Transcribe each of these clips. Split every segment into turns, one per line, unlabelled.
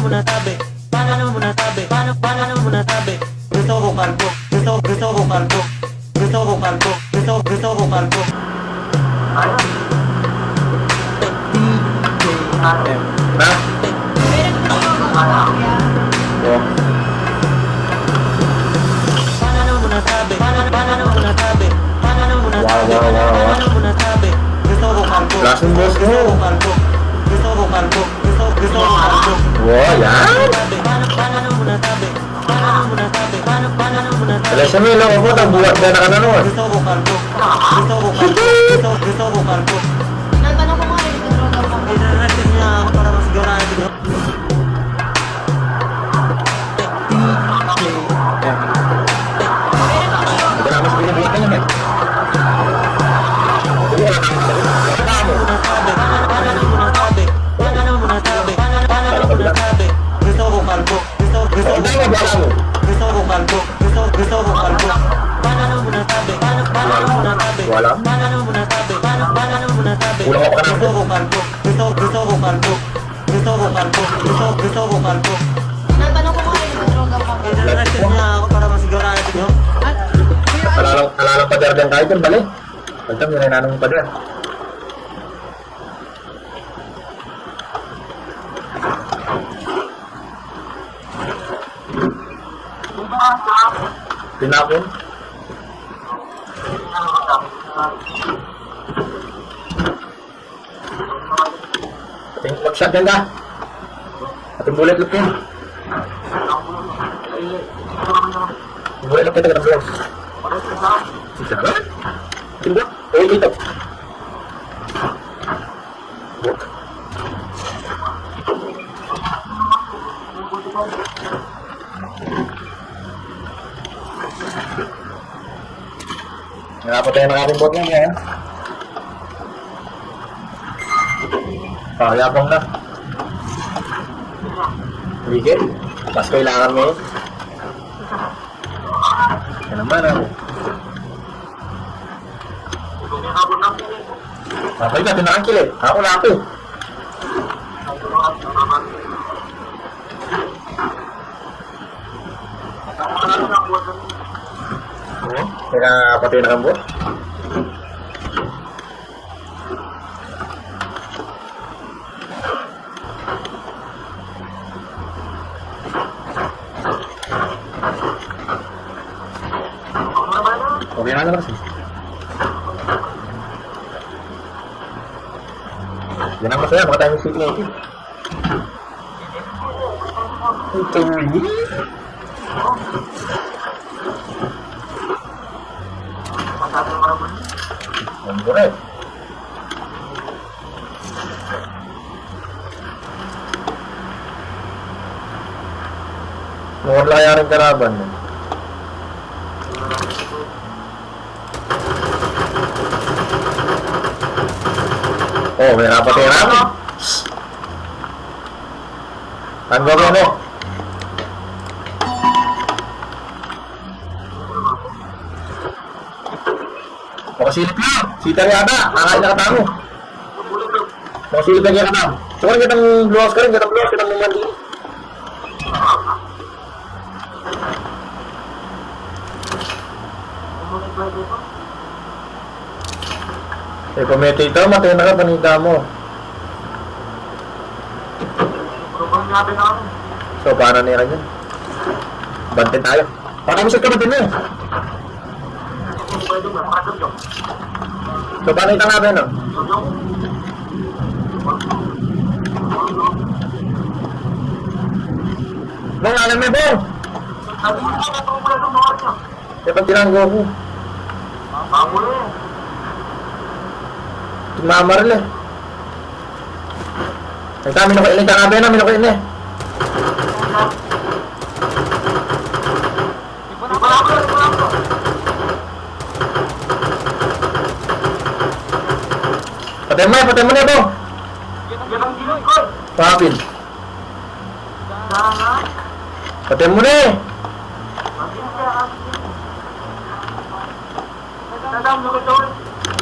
mo nasabi? Paano mo nasabi? Paano mo nasabi? Gusto ko kalbo, gusto ko kalbo, gusto ko kalbo, gusto ko kalbo.
Na? Oh.
Paano mo nasabi? Paano mo nasabi? Paano mo nasabi?
Wow.
Paano mo nasabi? Gusto ko kalbo,
Lasing boss mo.
gusto ko kalbo, gusto ko kalbo, gusto ko kalbo.
Wow, yan.
Paano mo nasabi? Paano mo nasabi? Paano mo nasabi?
Alasya mo lang ako, nabuhat na nakanonood.
Gusto ko kalbo, gusto ko kalbo.
Tinatanong ko nga rin kung droga ka.
Inarasin niya ako para masigurado nyo.
Ito na mas binabuhat ka niya.
Paano mo nasabi? Paano mo nasabi? Paano mo nasabi? Gusto ko kalbo, gusto ko kalbo. Gusto ko kalbo, gusto ko kalbo. Paano mo nasabi? Paano mo nasabi?
Wala.
Paano mo nasabi? Paano mo nasabi?
Kulang ako na.
Gusto ko kalbo, gusto ko kalbo. Gusto ko kalbo, gusto ko kalbo.
Tinatanong ko nga rin kung droga ka.
Inarasin niya ako para masigurado nyo.
Alalang pader din kahit yun, bali. Pagtam yun ay nanong pader. Tinapon. Ating mag-shot yan ka. Ating bullet loop yun. Bullet loop yun, taga ng blouse. Isa ba? Ating block. Uy, dito. Block. Nakapatay ng ating bot yan yan. Yapang na. Sige. Mas kailangan mo yun. Yan naman ako. Kapag natin nakakilit. Ako na ako. Kaya patay na kambot. Okay na lang kasi. Yan ang masaya, mga tayo city natin. Ito yun. Ang buret. Mukhang laya rin karaban. Oh, may rapat yung ramen. Ano ba mo? Makasilip na! Sita rin ata! Nakain na katamo! Makasilip na kaya katamo! So kung kitang bluwas ka rin, kitang mumandi. Eh, pumete ito, matay na ka, panita mo. So, paano na yan? Bantin tayo. Paano mo siya kabatin mo? So, paano itang natin, no? Bong, alam mo, Bong! Eh, pag tinanggo ko. Tumamaril eh. Nagkami na ko ilig ka kabe na, minako yun eh. Patay mo na ito. Papin. Patay mo na eh.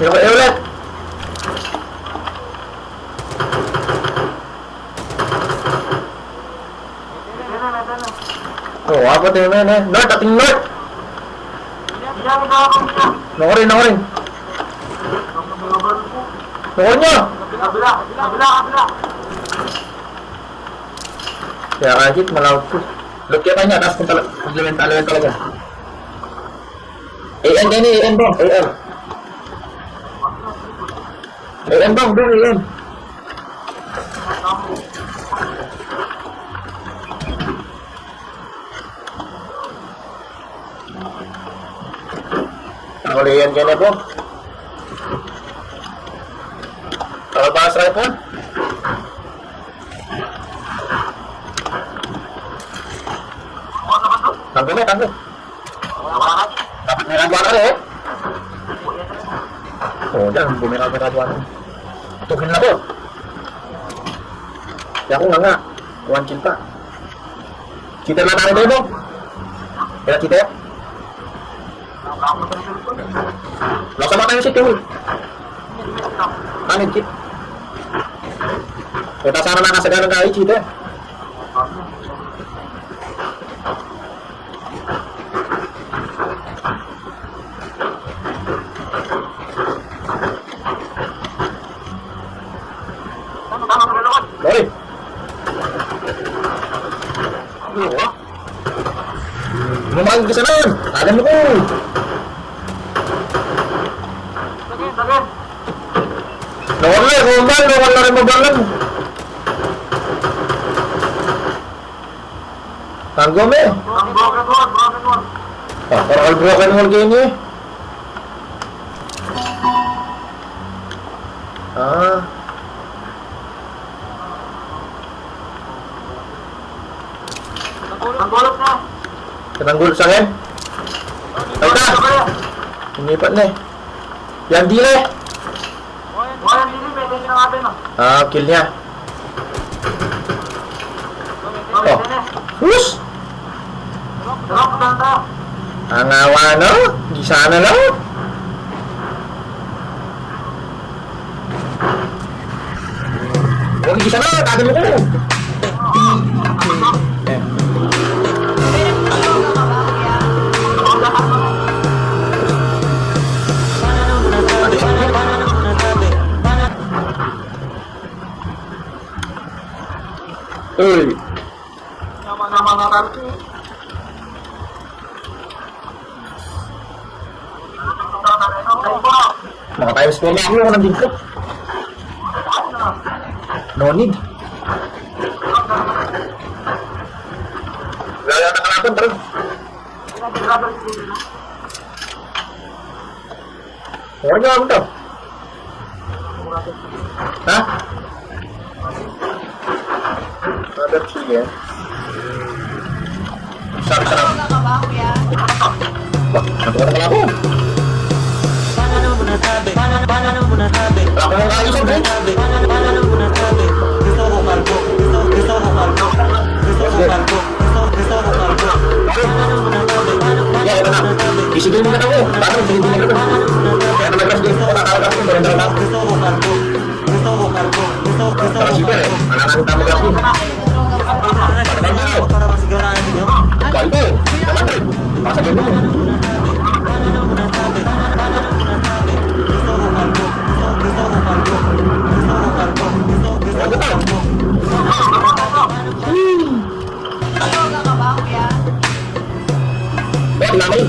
Minako yun ulit. Oh, apa tayo na eh. North, ating north. Nakurin. Nakurin nyo. Kaya kahit malawag ko. Look kaya niya, tapos kung complement talaga. AN din eh, AN bang, AN. AN bang, AN. Nakulihan ka na po. Kalabas rifle. Tanggo. Dapat may radwa na rin eh. Oo, dyan. Bumiral may radwa na. Tukin na ko. Kaya ako nga. 1 kill pa. Cheater na tayo dito. Kaya cheater. Laksa ba tayo si Timul? Anid kit. Kita sana nakasagaran kali cheater. Lori. Lumayan ke sana. Ada mo ko. Nawala, nawala rin mabalan. Tanggo mo eh. Parang broken wall kayo niya. Kenanggul sa akin. Ay na. Lumipat na eh. Yan di eh. Kill niya. Oh. Hus! Ang awa no? Gisa na lang. Huwag gisa na. Tagal mo ko. Uy. Mga times 4 na ako yung nandito ko. No need. Lala na kalaban, bro. Huwag niyo ako to. Ha? Another kill yan. Sarap.
Droga ka ba, kuya?
Natuwa naman ako.
Paano mo nasabi? Paano mo nasabi?
Wala ko nang ayos ang bench.
Paano mo nasabi? Gusto ko kalbo. Gusto ko kalbo. Gusto ko kalbo. Gusto ko kalbo. Paano mo nasabi?
Yeah, ito na. Isigil mo na ako. Paano? Isigil mo na ako. Kaya naman kasi dito. Nakakalakas ko. Baranda na ako.
Gusto ko kalbo. Gusto ko kalbo. Gusto ko
Saka super eh. Mananang tama ka ako.
para masigurahan niyo.
Kaya ito eh. Naman rin. Masagin mo.
Paano mo nasabi? Paano mo nasabi? Gusto ko kalbo. Gusto ko kalbo. Gusto ko kalbo. Gusto ko kalbo.
Droga ka ba, kuya?
Bakit namin?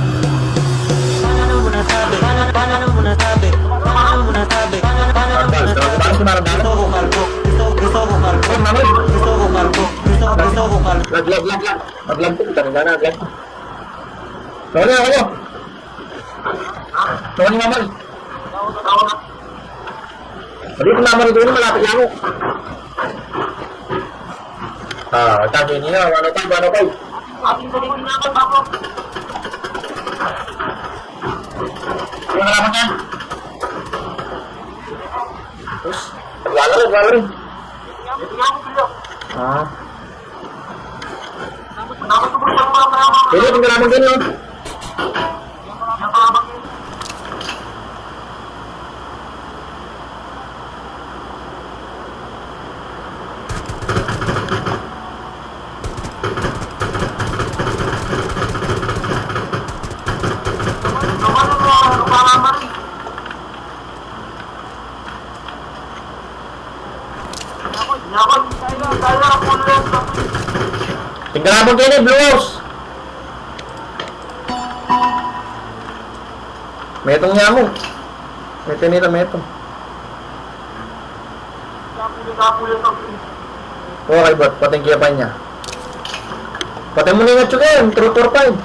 Paano mo nasabi? Paano mo nasabi? Paano mo nasabi?
Paano sumaramdaman?
Gusto ko kalbo. Gusto ko kalbo.
Bakit namin?
Gusto ko kalbo. Gusto ko kalbo.
Lag. Maglag po. Kita nang gana. Lag. Tawag niya ako. Tawag niya naman. Mali ko naman ito. Malapit niya ako. Tagay niya. Ano tayo? Ano kalaman niya? Terus, wala rin. Jadi pengalaman gini loh. Tingnan mo kayo Blue House. Metong niya mo. Metong nila, metong. Okay, bot. Pating kaya pa niya. Patay mo na yung atsuka yun. 3, 4, 5.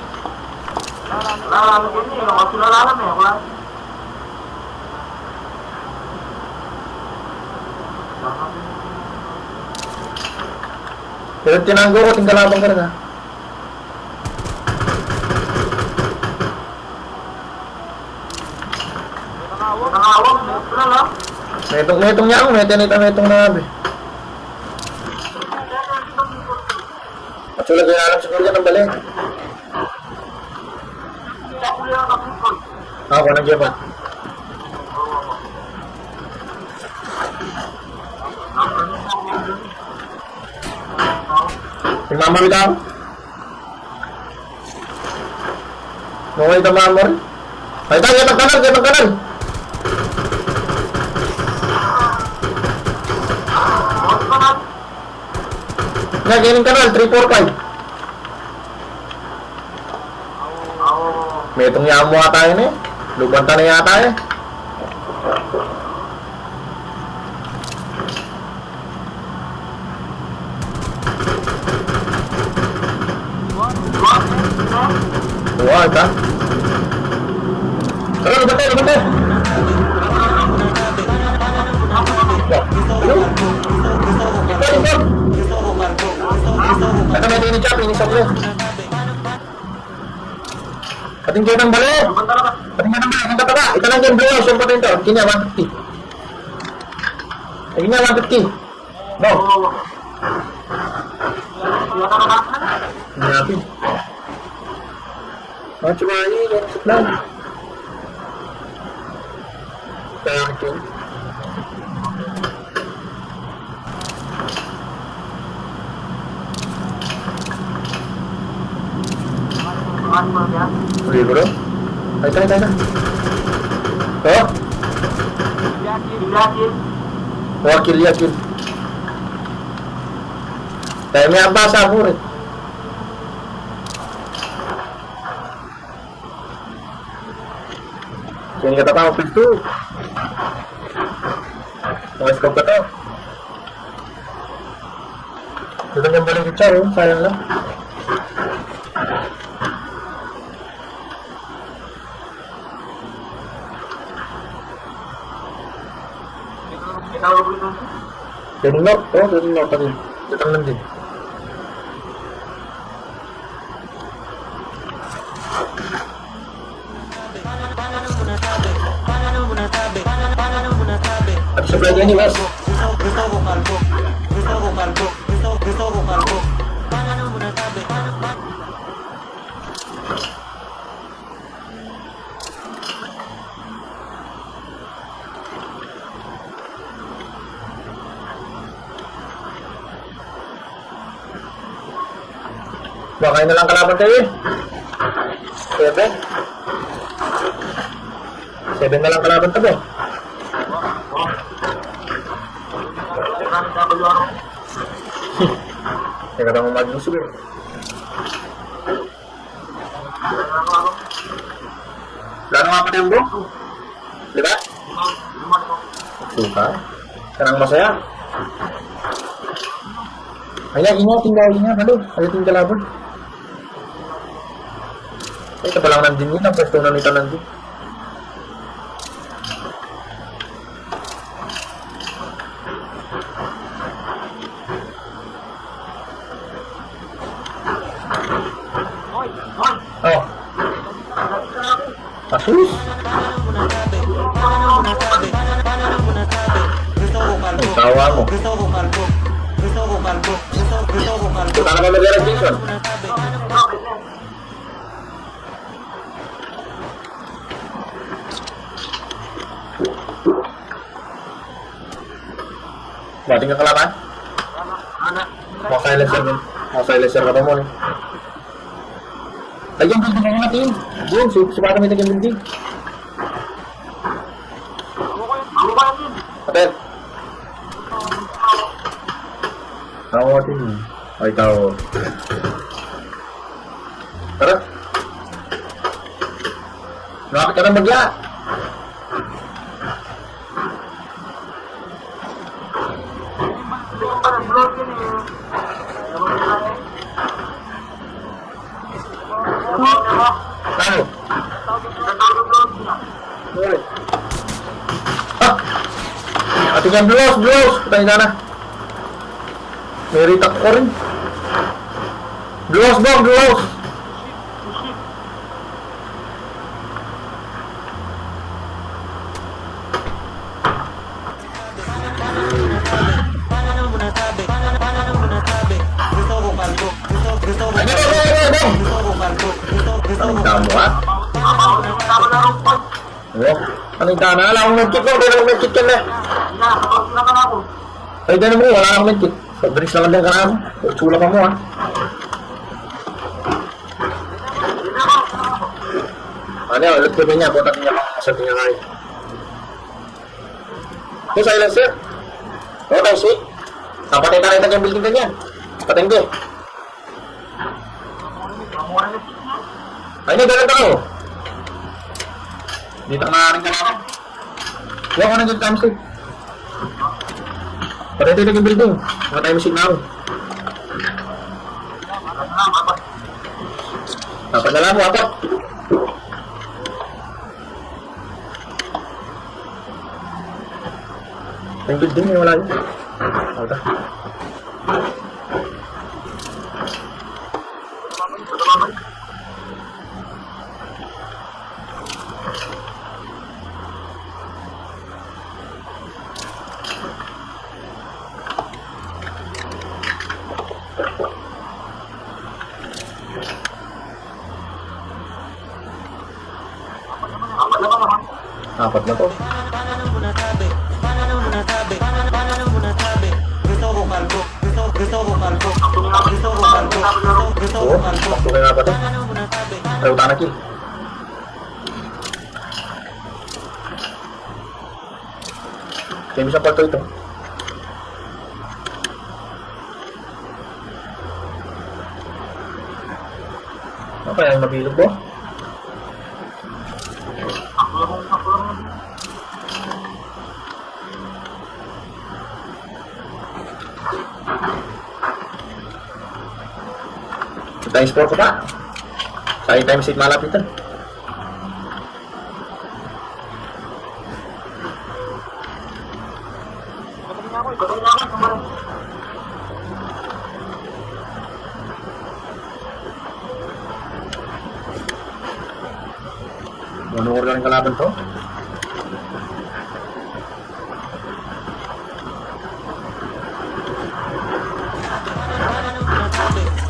Pero tinanggo ko, tinggalabang ka rin ha. Metong niya ako, metong na abi. At sulat yung alam siguro yan ang bali. Ako, nandiyan pa. Tingmamamit ako. Nungay ito mamamor. Ay, tayo, getang kanan. Nga, ganyan kanal, 3, 4, 5. May itong yamo ata yun eh. Lubanta na yata eh. Wah, ita. Tara, lubanta. Ito may ini chop, ini soble. Pating kayo ng balik. Ang tataba. Ito lang yung blue house, yung pating ito. Kinya, 150. Kinya, 150. No. Ngapi. Cuma ini yang sebelah. Kaya akin. Udah bro. Ayo. Oh? Yakin. Time-nya apa sahur? Yang kita tahu itu. Teleskop kita. Kita yang balik ke cari, sayang lah. Dari north tadi. Datang nanti. At sebelahnya ini mas. Baka na lang kalaban kayo eh. 7 na lang kalaban tabi. Teka naman mag-musubir. Lalo nga pa na yung bro? Diba? Suka. Karang masaya. Ayan, tinggal. Halo, ayo tinggal labon. Ito pa lang nandun yun, ang pwesto na nito nandun. Oh. Asus. Ang tawa mo. Kita na ba mag-aras Jason? Bating ka kalaman? Mau silencer ka pa mo. Lagyan building ka natin. Yun, sipata may lagyan building. Hotel. Nakawatin. O, ikaw. Tara. Nakapit ka ng bagya. Ano? Ating yung blows. Patayin ka na. May retak ko rin. Blows.
Paano mo nasabi? Paano mo nasabi? Gusto ko kalbo. Gusto ko
Ano?
Gusto ko kalbo. Gusto
Ang
ko
damo ha? Oo. Anong dana? Wala akong medkit mo. Wala akong medkit ka na. Ay, dyan mo. Wala akong medkit. Pag-drinks naman din ka na. Tsula ka mo ha. Ano yun? Ulit ko niya. Punta niya ka. Sabi niya kayo. Yung silencer. Oo, tayo si. Napatay tayo yung building ka niya. Patay hindi. Ay, hindi. Ganun ka mo. Dito ka maaaring ka naman. Huwag ko na dyan time save. Patay tayo yung building. Mga time save na ako. Napadala mo, apat. Yung building eh, wala yun. Alta. Apat na to.
Paano mo nasabi? Paano mo nasabi? Paano mo nasabi? Gusto ko kalbo. Gusto ko kalbo. Gusto ko kalbo. Gusto ko
Oo,
kalbo.
bakto kayo nga ba to?
Paano mo nasabi?
Ayaw tanak yun. Kaya bisa pa ito. Ano kaya yung mabilog mo? Times 4 ko pa. Sa times 8 malapitan. Manukor ka rin kalaban to.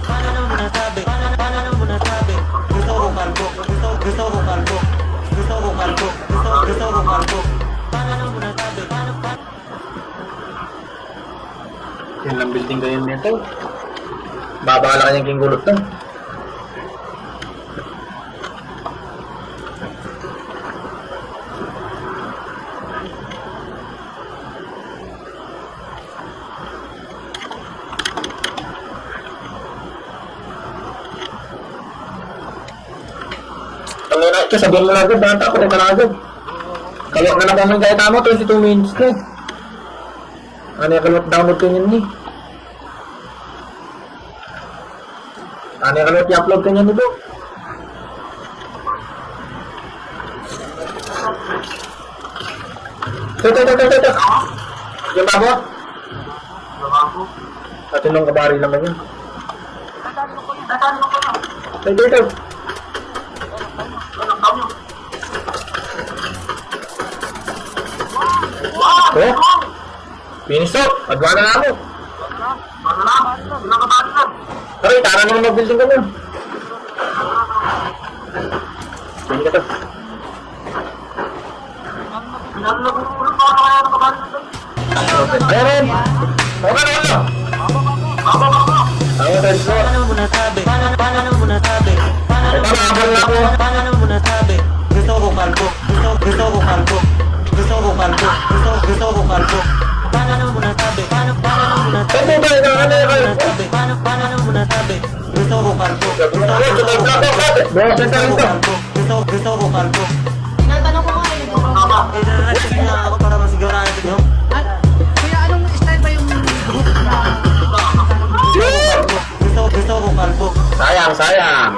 Paano mo nasabi? Paano mo nasabi? Gusto ko kalbo. Gusto ko kalbo. Gusto ko kalbo. Gusto ko kalbo. Paano mo nasabi? Paano?
Yan lang building kayo nito. Babala kanyang kinggulot to. Ang ina ito, sabihan mo na agad, banta ako, teka na agad. Kalot na naman yung kahit mo, 22 minutes na eh. Ano yung kalot download ko yun ni? Ano yung kalot i-upload ko yun nito? Ito. Yung babo? At yung kabari naman yun. Ito. Oh, finish up. Adwa na ako. Pero itara naman mag-building ka nun. Pwede ka to. Ayan. Okay na. Ayaw tayo so.
Paano mo nasabi? Paano mo nasabi?
Ito na, abal na ako.
Paano mo nasabi? Gusto ko kalbo. Gusto ko kalbo. Gusto ko kalbo. Gusto ko kalbo. Paano paano mo nasabi? Paano mo nasabi?
Ano ba yun? Ano yun?
Nasabi? Paano mo nasabi? Gusto ko kalbo.
Gusto ko
Gusto ko kalbo.
Tinatanong ko nga eh.
Inaansin nga ako para masigurado nyo.
Kuya, anong style ba yung group na?
Gusto ko kalbo.
Sayang, sayang.